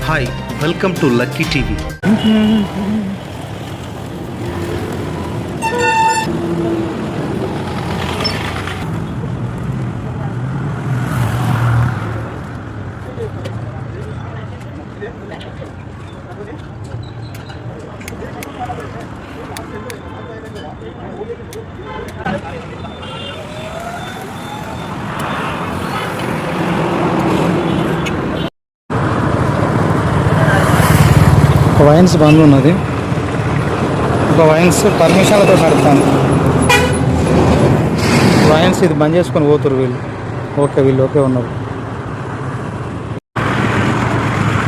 Hi, welcome to Lucky TV. Wines బంద్ ఉన్నది. ఒక వైన్స్ పర్మిషన్లతో నడుస్తాను. వైన్స్ ఇది బంద్ చేసుకొని పోతురు వీళ్ళు. వీళ్ళు ఓకే ఉన్నారు.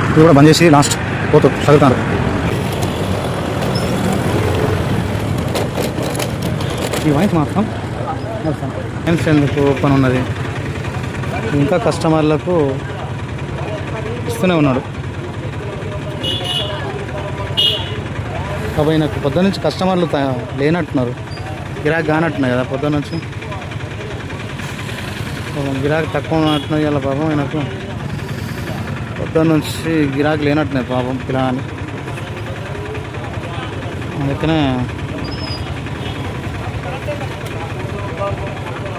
ఇది కూడా బంద్ చేసి లాస్ట్ పోతారు చదువుతారు. ఈ వైన్స్ మాత్రం వైన్స్ ఎందుకు ఓపెన్ ఉన్నది, ఇంకా కస్టమర్లకు ఇస్తూనే ఉన్నాడు. కాబట్టి నాకు పొద్దున్న నుంచి కస్టమర్లు లేనట్టున్నారు, గిరాకీ కానట్టున్నాయి కదా. పొద్దున్న నుంచి గిరాకీ తక్కువ ఉన్నట్టున్నాయి. ఇలా పాపం ఆయనకు పొద్దున్న నుంచి గిరాకీ లేనట్టున్నాయి పాపం పిల్లగాని. అందుకనే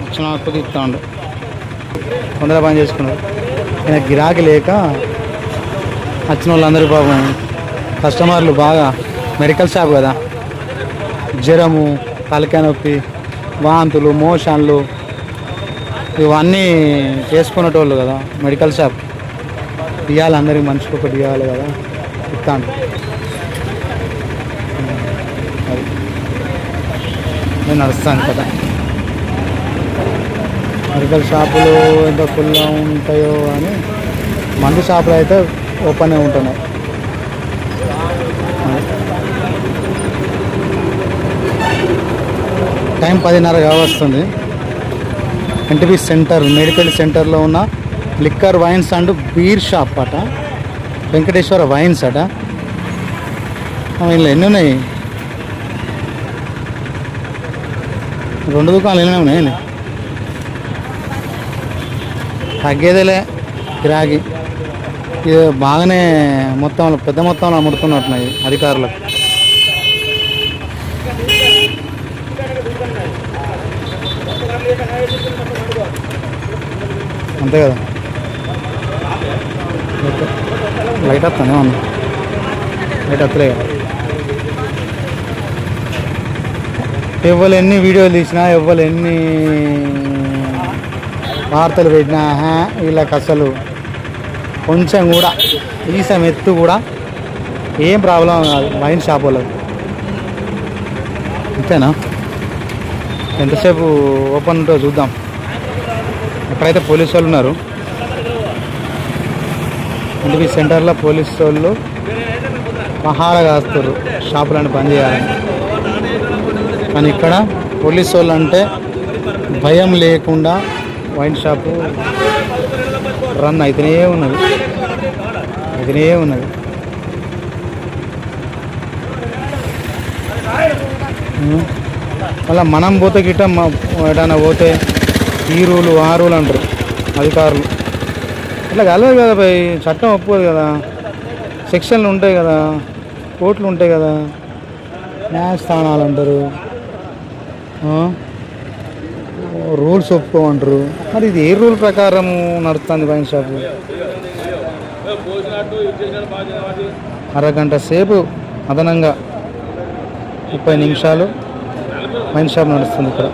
వచ్చిన కొద్ది ఇస్తా ఉండు. తొందర పని చేసుకున్నారు. ఆయన గిరాకీ లేక వచ్చిన వాళ్ళందరూ పాపం కస్టమర్లు బాగా మెడికల్ షాప్ కదా, జ్వరము, తలకాయ నొప్పి, వాంతులు, మోషన్లు ఇవన్నీ చేసుకునేటోళ్ళు కదా. మెడికల్ షాప్ ఇవ్వాలి, అందరికి మనిషికి ఒకటి ఇవ్వాలి కదా, ఇస్తాను. అది నేను నడుస్తాను కదా. మెడికల్ షాపులు ఎంత ఫుల్గా ఉంటాయో అని మందు షాపులు అయితే ఓపెన్ ఉంటున్నాయి. టైం 10:30 వస్తుంది. ఎన్టీపీ సెంటర్, మెడికల్ సెంటర్లో ఉన్న liquor vines and beer shop అట, వెంకటేశ్వర వైన్స్ అట. ఇందులో ఎన్ని ఉన్నాయి? 2 దుకాణాలు ఎన్ని ఉన్నాయండి. తగ్గేదేలే గిరాకీ. ఇది బాగానే మొత్తంలో పెద్ద మొత్తంలో అమ్ముడుతున్నట్టున్నాయి అధికారులకు. అంతే కదా. లైట్ వస్తానే ఉంది, లైట్ వస్తలే కదా. ఎవరు ఎన్ని వీడియోలు తీసినా, ఎవరు ఎన్ని వార్తలు పెట్టినా వీళ్ళకి అసలు కొంచెం కూడా ఈసం ఎత్తు కూడా ఏం ప్రాబ్లం కాదు వైన్ షాప్ వాళ్ళకి. అంతేనా? ఎంతసేపు ఓపెన్ ఉంటుందో చూద్దాం. అక్కడైతే పోలీసు వాళ్ళు ఉన్నారు. ఇంటికి సెంటర్లో పోలీసు వాళ్ళు మహాల కాస్తారు షాపులను బంద్ చేయాలని. కానీ ఇక్కడ పోలీసు వాళ్ళు అంటే భయం లేకుండా వైన్ షాపు రన్ అయితేనే ఉన్నది. అలా మనం పోతే గిట్ట ఎటైనా పోతే ఈ రూలు ఆ రూలు అంటారు అధికారులు. ఇట్లా కలవదు కదా భయ్, చట్టం ఒప్పుకోదు కదా. సెక్షన్లు ఉంటాయి కదా, కోర్టులు ఉంటాయి కదా, న్యాయస్థానాలు అంటారు, రూల్స్ ఒప్పుకోమంటారు. మరి ఇది ఏ రూల్ ప్రకారం నడుస్తుంది వైన్ షాపు? అరగంట సేపు అదనంగా 30 నిమిషాలు వైన్ షాప్ నడుస్తుంది ఇక్కడ.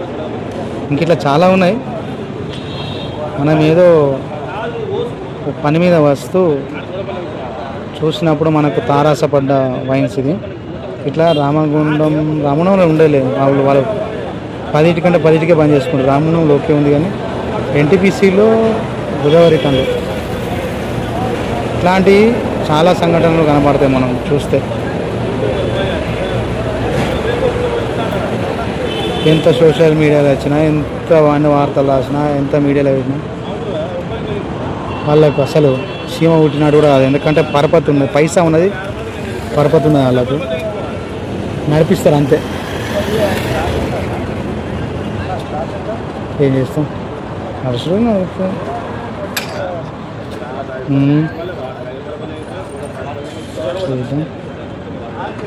ఇంక ఇట్లా చాలా ఉన్నాయి. మనం ఏదో పని మీద వస్తూ చూసినప్పుడు మనకు తారాసపడ్డ వైన్స్ ఇది. ఇట్లా రామగుండంలో ఉండలేదు వాళ్ళు 10 కంటే 10కే బంద్ చేసుకుంటారు. రామగుండంలో ఓకే ఉంది, కానీ ఎన్టీపీసీలో గోదావరి కంలో ఇట్లాంటి చాలా సంఘటనలు కనబడతాయి మనం చూస్తే. ఎంత సోషల్ మీడియాలో వచ్చినా, ఎంత వార్తలు రాసినా, ఎంత మీడియాలో పెట్టినా వాళ్ళకు అసలు సీమ పుట్టినాడు కూడా కాదు. ఎందుకంటే పరపతి ఉన్నది, పైసా ఉన్నది, పరపతి ఉన్నది. వాళ్ళకు నడిపిస్తారు అంతే. ఏం చేస్తాం, అవసరం. చూద్దాం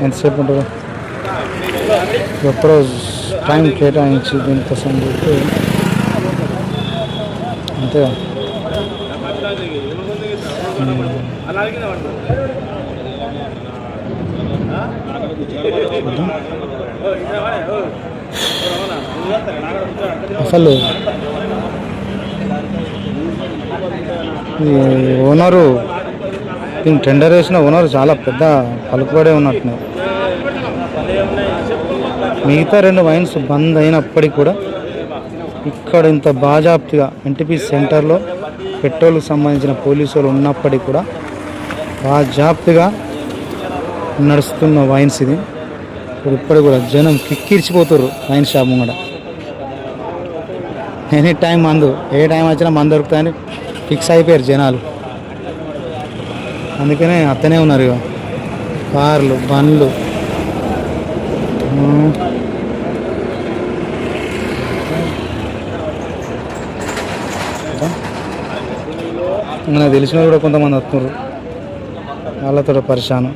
ఎంతసేపు ఉంటుందో. ఎప్పుడో టైం కేటాయించి దీనికోసం చెప్పి అంతే. అసలు ఓనరు దీన్ని టెండర్ వేసిన ఓనరు చాలా పెద్ద పలుకుబడే ఉన్నట్టున్నారు. మిగతా 2 వైన్స్ బంద్ అయినప్పటికీ కూడా ఇక్కడ ఇంత బాజాప్తిగా ఎన్టీపీ సెంటర్లో పెట్రోల్కి సంబంధించిన పోలీసులు ఉన్నప్పటికీ కూడా బాజాప్తిగా నడుస్తున్న వైన్స్ ఇది. ఇప్పుడు కూడా జనం కిక్కిరిచిపోతారు వైన్ షాప్ ముంగడ. ఎనీ టైం మందు, ఏ టైం వచ్చినా మందు దొరుకుతాయని ఫిక్స్ అయిపోయారు జనాలు. అందుకనే అత్తనే ఉన్నారు ఇక కార్లు, బండ్లు. మనకు తెలిసిన కూడా కొంతమంది వస్తున్నారు, వాళ్ళతో పరిశాను.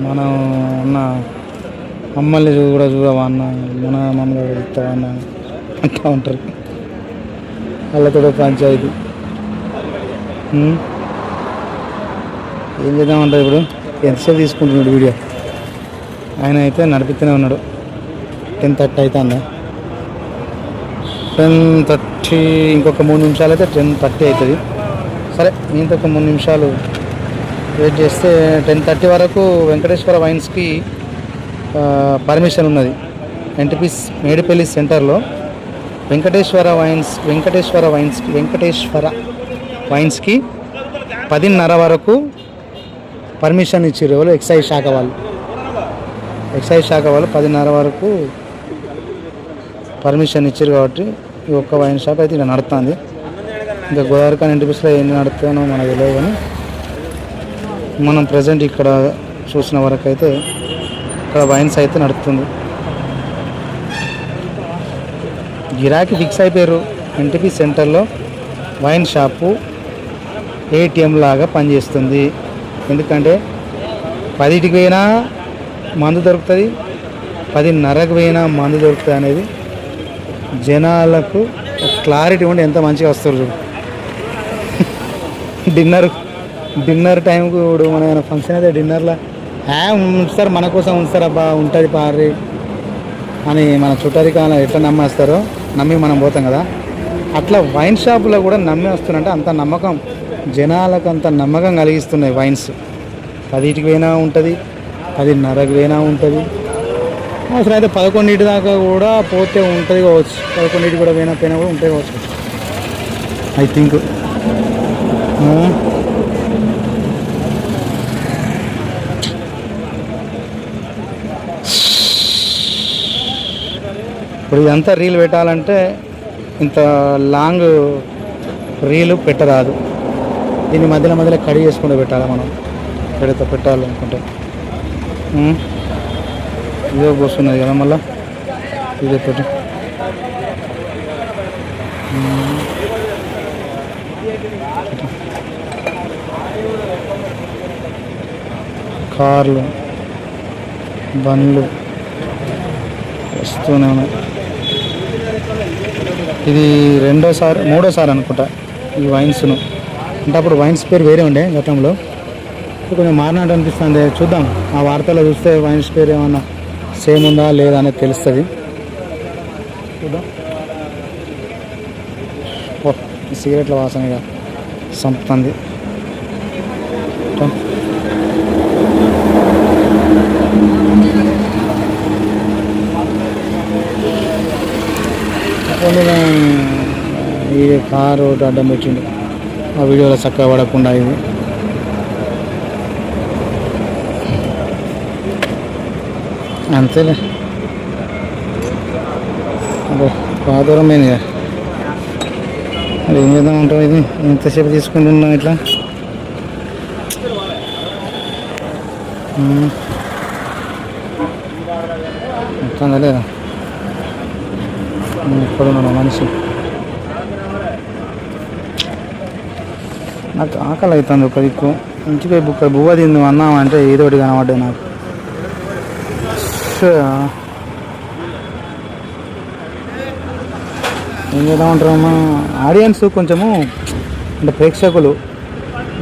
మనం ఉన్న మమ్మల్ని కూడా చూడవా అన్న, మన మమ్మల్ని ఇస్తావా అన్న అంటూ ఉంటారు. వాళ్ళతో పంచాయతీ. ఏం చేద్దామంటారు ఇప్పుడు? ఎంతసేపు తీసుకుంటున్నాడు వీడియో? ఆయన అయితే నడిపిస్తూనే ఉన్నాడు. 10:30 అవుతుందా? 10:30, ఇంకొక 3 నిమిషాలు అయితే 10:30 అవుతుంది. సరే, ఇంకొక 3 నిమిషాలు వెయిట్ చేస్తే 10:30 వరకు వెంకటేశ్వర వైన్స్కి పర్మిషన్ ఉన్నది. ఎన్టీపీ మేడిపల్లి సెంటర్లో వెంకటేశ్వర వైన్స్కి 10:30 వరకు పర్మిషన్ ఇచ్చారు. ఎవరు? ఎక్సైజ్ శాఖ వాళ్ళు 10:30 వరకు పర్మిషన్ ఇచ్చారు. కాబట్టి ఈ ఒక్క వైన్ షాప్ అయితే ఇలా నడుస్తుంది. ఇంకా గోదావరి కానీ ఎన్టీపీస్లో ఎన్ని నడుస్తానో మనకు తెలియదు, కానీ మనం ప్రజెంట్ ఇక్కడ చూసిన వరకు అయితే ఇక్కడ వైన్స్ అయితే నడుస్తుంది. గిరాకీ ఫిక్స్ అయిపోయారు. ఎన్టీపీ సెంటర్లో వైన్ షాపు ఏటీఎం లాగా పనిచేస్తుంది. ఎందుకంటే 10కి పోయినా మందు దొరుకుతుంది, 10:30కి పోయినా మందు దొరుకుతుంది అనేది జనాలకు క్లారిటీ ఉండి ఎంత మంచిగా వస్తారు చూడు. డిన్నర్ టైంకు ఇప్పుడు మన ఏమైనా ఫంక్షన్ అయితే డిన్నర్లో ఉంచుతారు, మన కోసం ఉంచుతారబ్బా, ఉంటుంది పారి అని మన చుట్టరికాలను ఎట్లా నమ్మేస్తారో నమ్మి మనం పోతాం కదా, అట్లా వైన్ షాపులో కూడా నమ్మి వస్తున్నారంటే అంత నమ్మకం, జనాలకు అంత నమ్మకం కలిగిస్తున్నాయి వైన్స్. 10కి పోయినా ఉంటుంది, 10:30కి పోయినా ఉంటుంది, అవసరం అయితే 11 దాకా కూడా పోతే ఉంటుంది కావచ్చు. 11 కూడా పోయినా కూడా ఉంటాయి కావచ్చు ఐ థింక్. ఇప్పుడు ఇదంతా రీల్ పెట్టాలంటే ఇంత లాంగ్ రీలు పెట్టరాదు. దీన్ని మధ్యలో కడి చేసుకుంటూ పెట్టాలి మనం, పెట్టాలనుకుంటే. ఇదే వస్తున్నది కదా మళ్ళీ ఇదే తోటి. కార్లు, బండ్లు వస్తూనే ఉన్నాయి. ఇది మూడోసారి అనుకుంటా ఈ వైన్స్ను. అంటే అప్పుడు వైన్స్ పేరు వేరే ఉండే గతంలో, కొంచెం మారినట్టు అనిపిస్తుంది. చూద్దాం, ఆ వార్తలో చూస్తే వైన్స్ పేరు ఏమన్నా సేమ్ ఉందా లేదా అనేది తెలుస్తుంది. చూద్దాం. ఓ, సిగరెట్ల వాసనగా సంపుతుంది. ఈ కారు అడ్డం పెట్టిండు, ఆ వీడియోలో చక్కగా పడకుండా. ఇది అంతేలే, అదే పాదూరమైంది. మరి ఏం చేద్దాం అంటావు? ఇది ఎంతసేపు తీసుకుంటున్నాం ఇట్లా. మొత్తం లేదా ఎక్కడున్నాడు మనిషి? నాకు ఆకలి అవుతుంది ఒక దిక్కు. మంచిగా బువ్వ తింది అన్నాం అంటే ఏదో ఒకటి కనబడ్డాయి నాకు. ఏం చేద్దామంటారమ్మా, ఆడియన్స్ కొంచెము అంటే ప్రేక్షకులు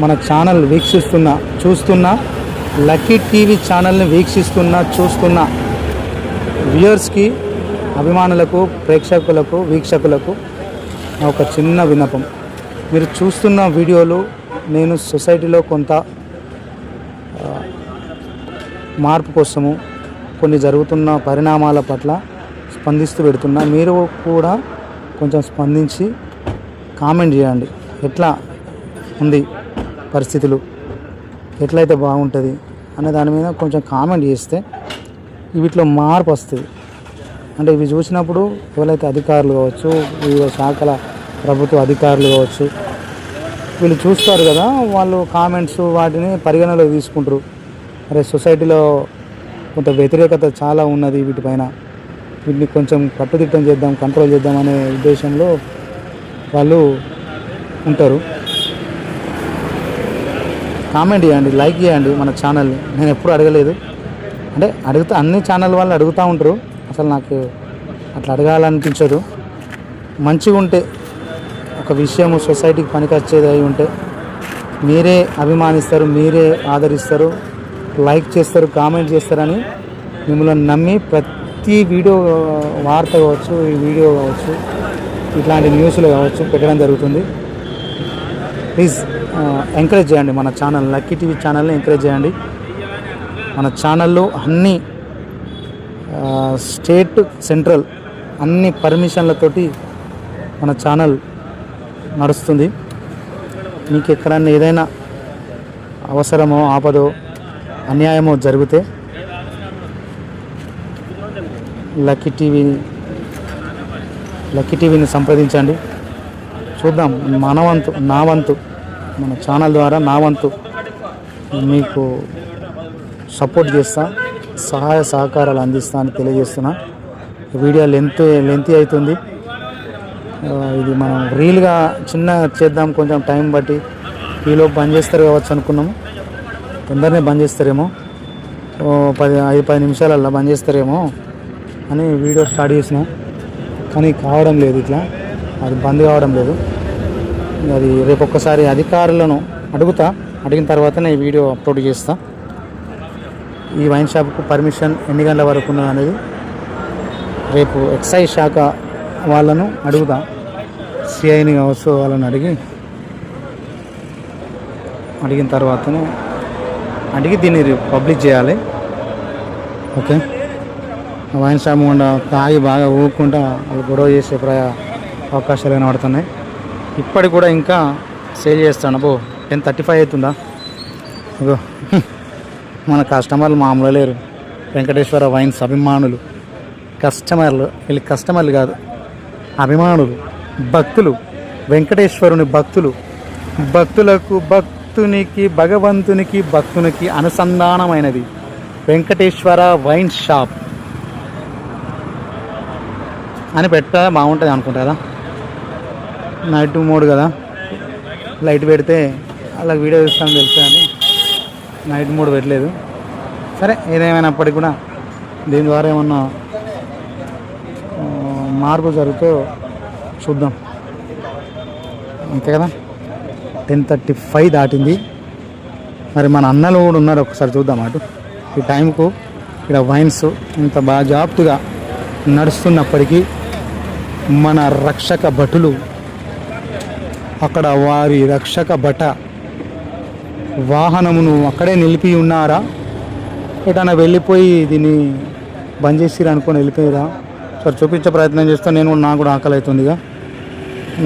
మన ఛానల్ చూస్తున్న లక్కీ టీవీ ఛానల్ని చూస్తున్న వ్యూయర్స్కి, అభిమానులకు, ప్రేక్షకులకు, వీక్షకులకు ఒక చిన్న విన్నపం. మీరు చూస్తున్న వీడియోలు నేను సొసైటీలో కొంత మార్పు కోసము కొన్ని జరుగుతున్న పరిణామాల పట్ల స్పందిస్తూ పెడుతున్నా. మీరు కూడా కొంచెం స్పందించి కామెంట్ చేయండి. ఎట్లా ఉంది పరిస్థితులు, ఎట్లయితే బాగుంటుంది అనే దాని మీద కొంచెం కామెంట్ చేస్తే వీటిలో మార్పు వస్తుంది. అంటే ఇవి చూసినప్పుడు ఎవరైతే అధికారులు కావచ్చు, వివిధ శాఖల ప్రభుత్వ అధికారులు కావచ్చు, వీళ్ళు చూస్తారు కదా, వాళ్ళు కామెంట్స్ వాటిని పరిగణలోకి తీసుకుంటారు. అరే సొసైటీలో కొంత వ్యతిరేకత చాలా ఉన్నది వీటిపైన, వీటిని కొంచెం కట్టుదిట్టం చేద్దాం, కంట్రోల్ చేద్దాం అనే ఉద్దేశంలో వాళ్ళు ఉంటారు. కామెంట్ చేయండి, లైక్ చేయండి మన ఛానల్ని. నేను ఎప్పుడు అడగలేదు, అంటే అన్ని ఛానల్ వాళ్ళు అడుగుతూ ఉంటారు. అసలు నాకు అట్లా అడగాలనిపించదు. మంచిగా ఉంటే ఒక విషయము సొసైటీకి పనికొచ్చేది అయి ఉంటే మీరే అభిమానిస్తారు, మీరే ఆదరిస్తారు, లైక్ చేస్తారు, కామెంట్ చేస్తారని మిమ్మల్ని నమ్మి ప్రతి వీడియో, వార్త కావచ్చు, ఈ వీడియో కావచ్చు, ఇట్లాంటి న్యూస్లు కావచ్చు పెట్టడం జరుగుతుంది. ప్లీజ్ ఎంకరేజ్ చేయండి మన ఛానల్, లక్కీ టీవీ ఛానల్ని ఎంకరేజ్ చేయండి. మన ఛానల్లో అన్ని స్టేట్, సెంట్రల్ అన్ని పర్మిషన్లతోటి మన ఛానల్ నడుస్తుంది. మీకు ఎక్కడన్నా ఏదైనా అవసరమో, ఆపదో, అన్యాయమో జరిగితే లక్కీ టీవీని సంప్రదించండి. చూద్దాం, నా వంతు మన ఛానల్ ద్వారా నా వంతు మీకు సపోర్ట్ చేస్తా, సహాయ సహకారాలు అందిస్తా అని తెలియజేస్తున్నా. వీడియో లెంతీ అవుతుంది. ఇది మనం రీల్గా చిన్న చేద్దాం, కొంచెం టైం బట్టి. ఈలోపు బంద్ చేస్తారు కావచ్చు అనుకున్నాము, తొందరనే బంద్ చేస్తారేమో, 5-10 నిమిషాలల్లో బంద్ చేస్తారేమో అని వీడియో స్టార్ట్ చేసిన, కానీ కావడం లేదు, ఇట్లా అది బంద్ కావడం లేదు. అది రేపు ఒక్కసారి అధికారులను అడిగిన తర్వాతనే ఈ వీడియో అప్లోడ్ చేస్తా. ఈ వైన్ షాప్కు పర్మిషన్ ఎన్ని గంటల వరకు ఉన్నది అనేది రేపు ఎక్సైజ్ శాఖ వాళ్ళను అడుగుతా, సిఐని కావచ్చు, వాళ్ళని అడిగిన తర్వాతనే దీన్ని పబ్లిక్ చేయాలి. ఓకే, వైన్ షాప్ గుండా తాగి బాగా ఊపుకుంటా గొడవ చేసే అవకాశాలు కనబడుతున్నాయి. ఇప్పటికి కూడా ఇంకా సేల్ చేస్తాను. 10:35 అవుతుందా? ఇగో మన కస్టమర్లు మామూలు లేరు. వెంకటేశ్వర వైన్స్ అభిమానులు, వీళ్ళు కస్టమర్లు కాదు, అభిమానులు, భక్తులు, వెంకటేశ్వరుని భక్తులు. భగవంతునికి అనుసంధానమైనది వెంకటేశ్వర వైన్ షాప్ అని పెట్టా బాగుంటుంది అనుకుంటా కదా. నైట్ మోడ్ కదా, లైట్ పెడితే అలా వీడియో చూస్తాను తెలుసు, కానీ నైట్ మోడ్ పెట్టలేదు. సరే, ఏదేమైనప్పటికీ కూడా దీని ద్వారా ఏమన్నా మార్పు జరుగుతో చూద్దాం, అంతే కదా. 10:35 దాటింది. మరి మన అన్నలు కూడా ఉన్నారు, ఒకసారి చూద్దాం. అటు ఈ టైంకు ఇక్కడ వైన్స్ ఇంత బాగా జాప్తుగా నడుస్తున్నప్పటికీ మన రక్షక భటులు అక్కడ వారి రక్షక భట వాహనమును అక్కడే నిలిపి ఉన్నారా, ఎటన్నా వెళ్ళిపోయి దీన్ని బంద్ చేసిరా అనుకొని వెళ్ళిపోయారా? సరే, చూపించే ప్రయత్నం చేస్తాను. నాకు కూడా ఆకలి అవుతుందిగా.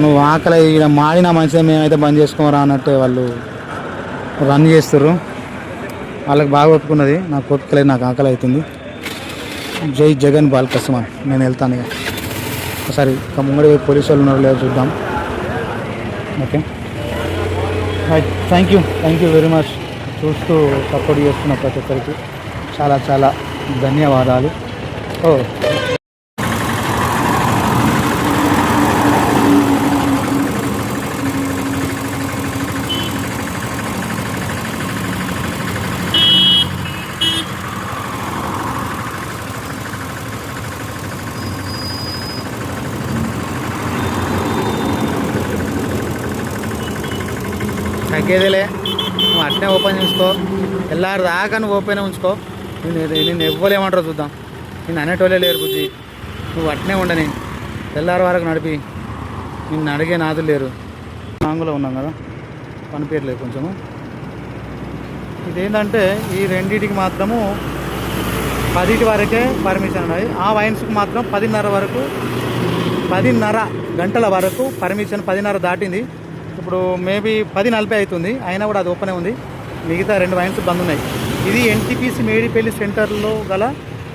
నువ్వు ఆకలి ఇక్కడ మాడిన మంచిగా మేమైతే బంద్ చేసుకోమరా అన్నట్టే వాళ్ళు రన్ చేస్తారు. వాళ్ళకి బాగా ఒప్పుకున్నది, నాకు ఒప్పుకోలేదు, నాకు ఆకలి అవుతుంది. జై జగన్ బాలకృష్ణ. నేను వెళ్తాను ఇక. ఒకసారి ముంగడి పోలీసు వాళ్ళు ఉన్నారు లేదో చూద్దాం. Okay, thank you very much. చూస్తూ సపోర్ట్ చేస్తున్న ప్రతి ఒక్కరికి చాలా చాలా ధన్యవాదాలు. తగ్గేదేలే, నువ్వు అట్నే ఓపెన్ చేసుకో, ఎల్లారి దాకా నువ్వు ఓపెన్ ఉంచుకో. నేను ఇవ్వలేమంటారో చూద్దాం. నేను అనేటోళ్ళే లేరు బుజ్జి, నువ్వు అట్నే ఉండని, తెల్లారి వరకు నడిపి, నిన్ను అడిగే నాదులు లేరు. నాంగులో ఉన్నాం కదా, పనిపేయట్లేదు కొంచెము. ఇదేంటంటే ఈ రెండింటికి మాత్రము 10 వరకే పర్మిషన్ ఉన్నది. ఆ వైన్స్కి మాత్రం 10:30 గంటల వరకు పర్మిషన్. 10:30 దాటింది, ఇప్పుడు మేబీ 10:40 అవుతుంది, అయినా కూడా అది ఓపెనే ఉంది. మిగతా 2 వైన్స్ బంద్ ఉన్నాయి. ఇది ఎన్టీపీసీ మేడిపల్లి సెంటర్లో గల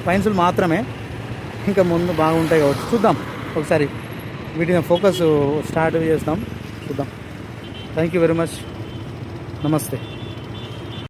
వైన్సులు మాత్రమే. ఇంకా ముందు బాగుంటాయి కావచ్చు, చూద్దాం ఒకసారి. వీటిని ఫోకస్ స్టార్ట్ చేస్తాం, చూద్దాం. థ్యాంక్ యూ వెరీ మచ్, నమస్తే.